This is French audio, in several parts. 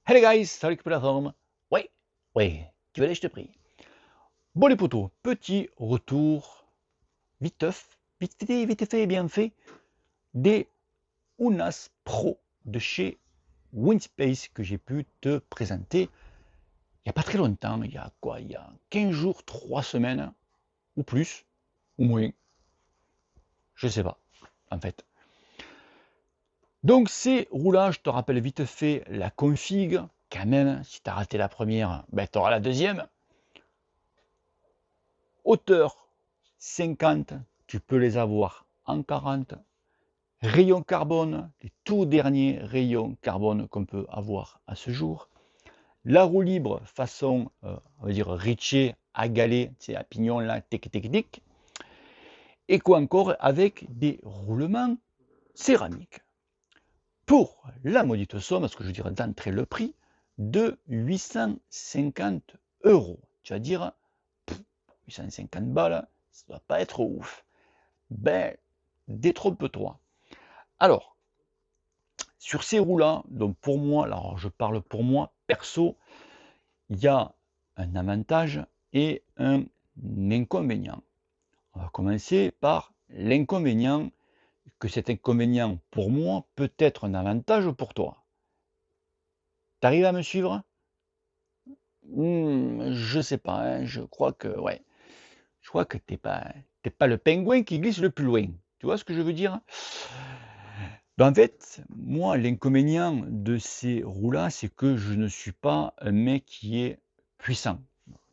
Hey les guys, salut la forme. Ouais, ouais, tu vas aller, je te prie. Bon les potos, petit retour vite fait et bien fait des Unas Pro de chez Winspace que j'ai pu te présenter il n'y a pas très longtemps, il y a quoi, il y a 15 jours, 3 semaines, ou plus, ou moins, je sais pas, en fait. Donc ces roulages, je te rappelle vite fait la config, quand même, si tu as raté la première, ben tu auras la deuxième. Hauteur 50, tu peux les avoir en 40. Rayon carbone, les tout derniers rayons carbone qu'on peut avoir à ce jour. La roue libre façon, on va dire, Ritchie à galet, c'est à pignon là, tic tic tic. Et quoi encore avec des roulements céramiques. Pour la maudite somme, parce que je dirais d'entrée le prix, de 850 euros. Tu vas dire, 850 balles, ça ne doit pas être ouf. Ben, détrompe-toi. Alors, sur ces roues-là, donc pour moi, alors je parle pour moi, perso, il y a un avantage et un inconvénient. On va commencer par l'inconvénient, que cet inconvénient pour moi peut être un avantage pour toi. T'arrives à me suivre? Je sais pas, hein, je crois que ouais. Je crois que t'es pas le pingouin qui glisse le plus loin. Tu vois ce que je veux dire? Ben, en fait, moi, l'inconvénient de ces roues-là, c'est que je ne suis pas un mec qui est puissant.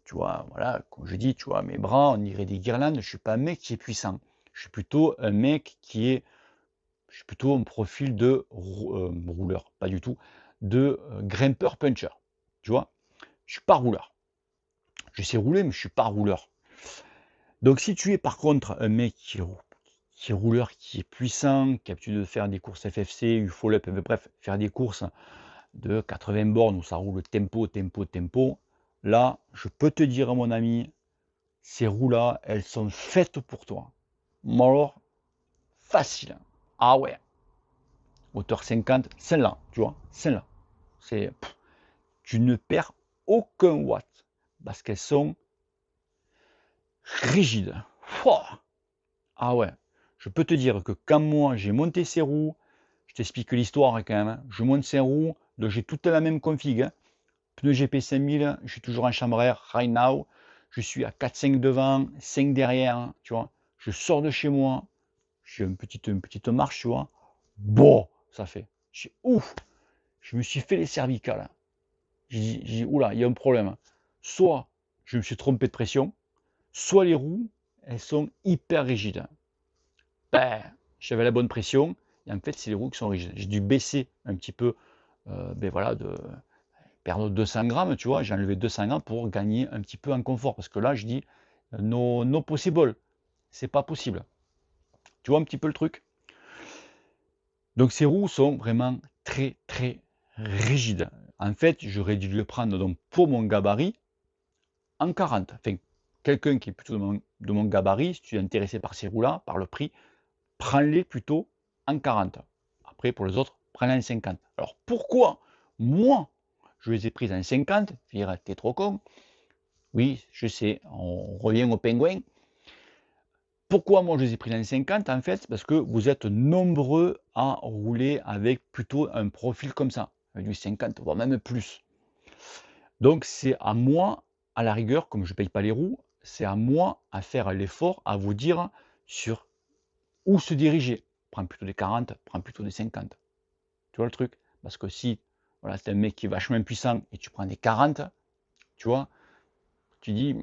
Tu vois, voilà, comme je dis, tu vois, mes bras, on dirait des guirlandes, je suis pas un mec qui est puissant. Je suis plutôt un mec qui est, je suis plutôt un profil de rouleur, pas du tout, de grimpeur puncher. Tu vois, je suis pas rouleur. Je sais rouler, mais je suis pas rouleur. Donc si tu es par contre un mec qui est rouleur, qui est puissant, qui a l'habitude de faire des courses FFC, UFOLEP, bref, faire des courses de 80 bornes où ça roule tempo, là, je peux te dire, mon ami, ces roues-là, elles sont faites pour toi. Mais alors, facile. Ah ouais, hauteur 50, celle-là, tu vois, celle-là. C'est, tu ne perds aucun watt parce qu'elles sont rigides. Fouah. Ah ouais, je peux te dire que quand moi j'ai monté ces roues, je t'explique l'histoire quand même, hein. Je monte ces roues, donc j'ai toute la même config, hein. Pneu GP 5000, je suis toujours en chambre à air, right now, je suis à 4-5 devant, 5 derrière, hein, tu vois. Je sors de chez moi, j'ai une petite marche, tu vois. Bon, ça fait. Je ouf, je me suis fait les cervicales, hein. J'ai dit, oula, il y a un problème. Soit je me suis trompé de pression, soit les roues, elles sont hyper rigides. Ben, j'avais la bonne pression, et en fait, c'est les roues qui sont rigides. J'ai dû baisser un petit peu, ben voilà, de perdre 200 grammes, tu vois, j'ai enlevé 200 grammes pour gagner un petit peu en confort, parce que là, je dis, no possible, c'est pas possible. Tu vois un petit peu le truc? Donc ces roues sont vraiment très rigides. En fait, j'aurais dû le prendre donc pour mon gabarit en 40. Enfin, quelqu'un qui est plutôt de mon gabarit, si tu es intéressé par ces roues-là, par le prix, prends-les plutôt en 40. Après, pour les autres, prends-les en 50. Alors pourquoi moi, je les ai prises en 50? Tu diras, t'es trop con. Oui, je sais, on revient au pingouin. Pourquoi moi je les ai pris en 50? En fait, parce que vous êtes nombreux à rouler avec plutôt un profil comme ça, avec du 50, voire même plus. Donc c'est à moi, à la rigueur, comme je ne paye pas les roues, c'est à moi à faire l'effort, à vous dire sur où se diriger. Prends plutôt des 40, prends plutôt des 50. Tu vois le truc? Parce que si voilà, c'est un mec qui est vachement puissant et tu prends des 40, tu vois, tu dis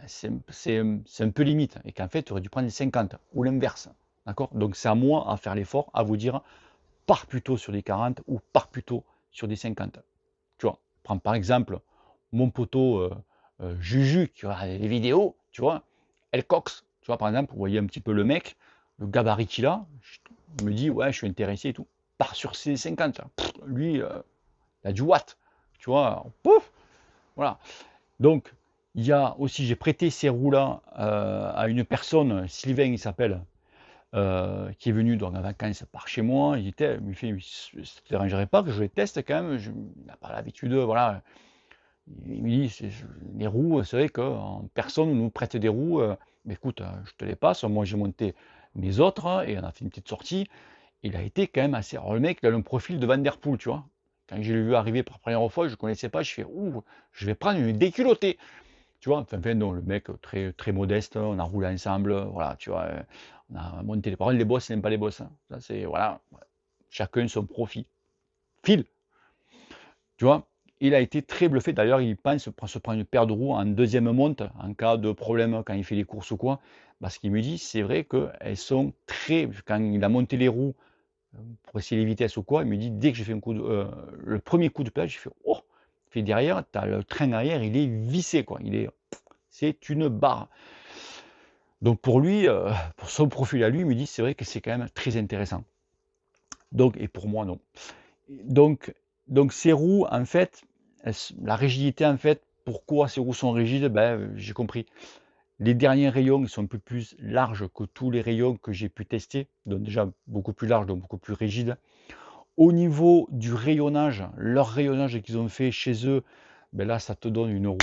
c'est un peu limite et qu'en fait tu aurais dû prendre des 50 ou l'inverse. D'accord? Donc c'est à moi à faire l'effort, à vous dire pars plutôt sur des 40 ou pars plutôt sur des 50. Tu vois, prends par exemple mon poteau Juju qui a les vidéos, tu vois, El Cox, tu vois, par exemple, vous voyez un petit peu le mec, le gabarit qu'il a, je me dis, ouais, je suis intéressé et tout. Pars sur ces 50. Pff, lui, il a du watt, tu vois, pouf, voilà. Donc, il y a aussi, j'ai prêté ces roues-là à une personne, Sylvain, il s'appelle, qui est venu donc en vacances par chez moi. Il me fait: «Ça te dérangerait pas que je les teste quand même?» Il n'a pas l'habitude, voilà. Il me dit: Les roues, c'est vrai qu'en personne nous prête des roues, mais écoute, je te les passe». Moi, j'ai monté mes autres et on a fait une petite sortie. Il a été quand même assez, alors le mec, il a le profil de Van der Poel, tu vois? Quand je l'ai vu arriver pour la première fois, je ne connaissais pas, je fais: «Ouh, je vais prendre une déculottée». Tu vois? Enfin non, le mec, très très modeste, on a roulé ensemble, voilà, tu vois? On a monté, par contre les bosses, il n'aime pas les bosses, hein. Ça c'est voilà, chacun son profit. File, tu vois? Il a été très bluffé, d'ailleurs il pense se prendre une paire de roues en deuxième monte, en cas de problème quand il fait les courses ou quoi. Parce qu'il me dit: «C'est vrai qu'elles sont très», quand il a monté les roues, pour essayer les vitesses ou quoi, il me dit: «Dès que j'ai fait un coup de le premier coup de pédale, j'ai fait: "Oh!"». Il fait: «Derrière, tu as le train arrière, il est vissé quoi, c'est une barre». Donc pour lui, pour son profil à lui, il me dit: «C'est vrai que c'est quand même très intéressant». Donc et pour moi non. Donc donc ces roues en fait, la rigidité en fait, pourquoi ces roues sont rigides? Ben, j'ai compris. Les derniers rayons, ils sont un peu plus larges que tous les rayons que j'ai pu tester, donc déjà beaucoup plus larges, donc beaucoup plus rigides. Au niveau du rayonnage, leur rayonnage qu'ils ont fait chez eux, ben là ça te donne une roue.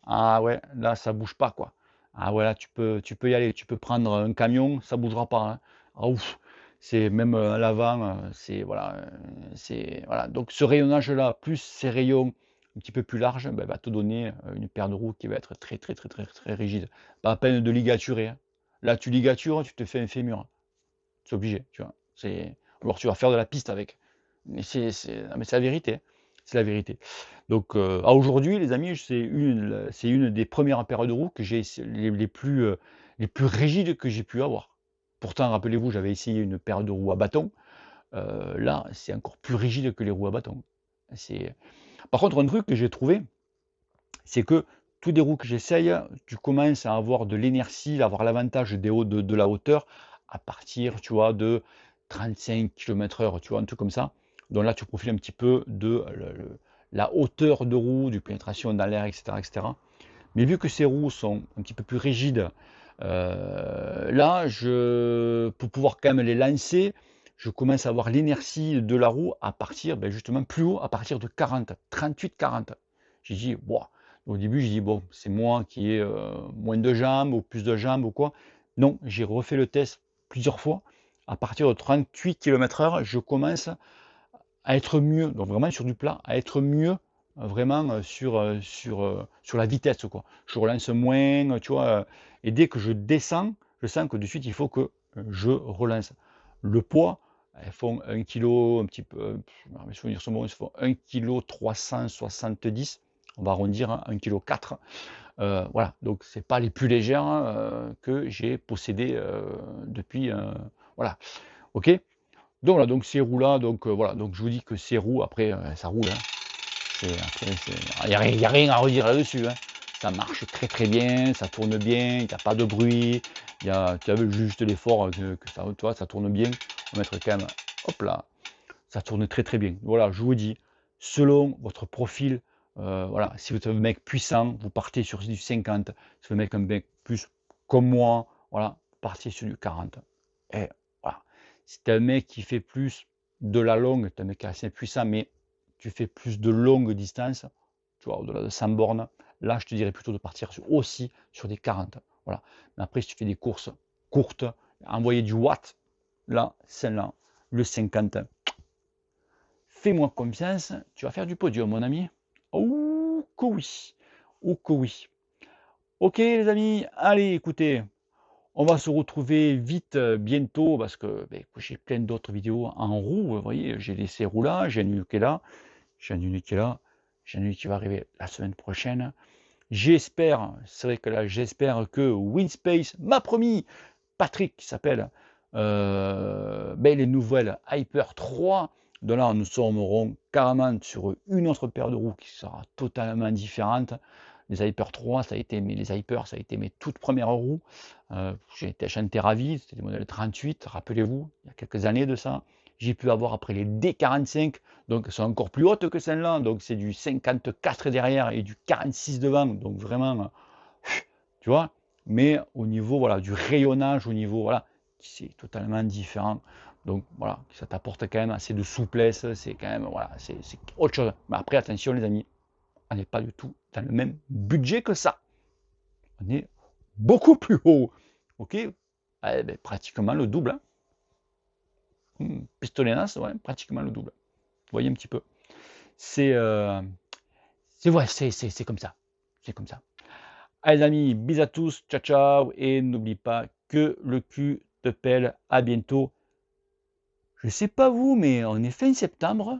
Ah ouais, là ça bouge pas quoi. Ah ouais, là tu peux y aller, tu peux prendre un camion, ça bougera pas, hein. Ah ouf, c'est même, à l'avant, c'est voilà, c'est voilà, donc ce rayonnage-là, plus ces rayons un petit peu plus larges, bah, va te donner, une paire de roues qui va être très, très, très, très, très rigide. Pas la peine de ligaturer, hein. Là, tu ligatures, tu te fais un fémur. C'est obligé, tu vois? Ou alors tu vas faire de la piste avec. Mais non mais c'est la vérité, hein. C'est la vérité. Donc, à aujourd'hui les amis, c'est une des premières paires de roues que j'ai ess les plus rigides que j'ai pu avoir. Pourtant rappelez-vous, j'avais essayé une paire de roues à bâton, là, c'est encore plus rigide que les roues à bâton. C'est Par contre un truc que j'ai trouvé, c'est que toutes les roues que j'essaye, tu commences à avoir de l'inertie, à avoir l'avantage de la hauteur à partir, tu vois, de 35 km/h, tu vois, un truc comme ça. Donc là, tu profites un petit peu de la hauteur de roue, du pénétration dans l'air, etc., etc. Mais vu que ces roues sont un petit peu plus rigides, là, pour pouvoir quand même les lancer, je commence à avoir l'inertie de la roue à partir, ben, justement plus haut, à partir de 40, 38-40. J'ai dit: «Waouh!». Au début, j'ai dit: «Bon, c'est moi qui ai, moins de jambes ou plus de jambes ou quoi». Non, j'ai refait le test plusieurs fois. À partir de 38 km/h, je commence à être mieux, donc vraiment sur du plat, à être mieux, vraiment, sur la vitesse, quoi. Je relance moins, tu vois? Et dès que je descends, je sens que de suite, il faut que, je relance. Le poids, elles font 1 kilo, un petit peu, mes souvenirs sont bons, elles font 1,370 kg, on va arrondir, hein, 1,4 kg. Voilà, donc c'est pas les plus légères, hein, que j'ai possédées, depuis, voilà, OK? Donc voilà, donc ces roues-là, donc voilà, donc je vous dis que ces roues après, ça roule, hein. Il y a rien à redire là-dessus, hein. Ça marche très, très bien, ça tourne bien, il y a pas de bruit, tu as juste l'effort, que ça, tu vois, ça tourne bien. On va mettre quand même, hop là, ça tourne très, très bien. Voilà, je vous dis, selon votre profil, voilà, si vous êtes un mec puissant, vous partez sur du 50, si vous êtes un mec plus comme moi, voilà, partez sur du 40. Et voilà. Si tu es un mec qui fait plus de la longue, tu es un mec assez puissant, mais tu fais plus de longues distances, tu vois, au-delà de 100 bornes, là, je te dirais plutôt de partir aussi sur des 40. Voilà. Mais après, si tu fais des courses courtes, envoyer du watt, là, celle-là, le 50, fais-moi confiance, tu vas faire du podium, mon ami. Oh que oui, oh que oui. Ok les amis, allez écoutez, on va se retrouver vite bientôt parce que ben, j'ai plein d'autres vidéos en roue, vous voyez, j'ai laissé roulage, j'ai une qui est là, j'ai une qui est là, j'ai une qui va arriver la semaine prochaine. J'espère, c'est vrai que là j'espère que Winspace m'a promis, Patrick qui s'appelle, ben, les nouvelles Hyper 3. De là, nous serons carrément sur une autre paire de roues qui sera totalement différente. Les Hyper 3, les Hyper, ça a été mes toutes premières roues. J'ai été chanté ravi, c'était des modèles 38, rappelez-vous, il y a quelques années de ça. J'ai pu avoir après les D45, donc elles sont encore plus hautes que celles-là, donc c'est du 54 derrière et du 46 devant, donc vraiment, tu vois. Mais au niveau voilà, du rayonnage, au niveau voilà, c'est totalement différent. Donc voilà, ça t'apporte quand même assez de souplesse, c'est quand même, voilà, c'est autre chose. Mais après, attention les amis, on n'est pas du tout dans le même budget que ça. On est beaucoup plus haut. Ok? Pratiquement le double. Hein. Pistolet NAS, ouais, pratiquement le double. Vous voyez un petit peu. C'est ouais, c'est comme ça. C'est comme ça. Allez les amis, bisous à tous, ciao ciao, et n'oublie pas que le cul te pèle. À bientôt. Je sais pas vous, mais on est fin septembre,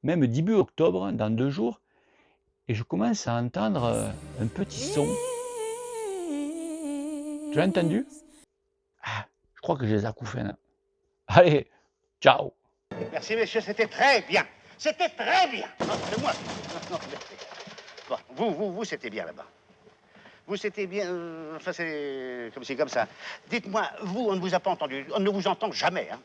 même début octobre, dans 2 jours, et je commence à entendre un petit son. Tu l'as entendu? Ah, je crois que j'ai les acouphènes. Allez, ciao. Merci, messieurs, c'était très bien. C'était très bien. Non, c'est moi. Non, bon, vous, c'était bien là-bas. Vous, c'était bien. Enfin, c'est comme ça. Dites-moi, vous, on ne vous a pas entendu. On ne vous entend jamais, hein.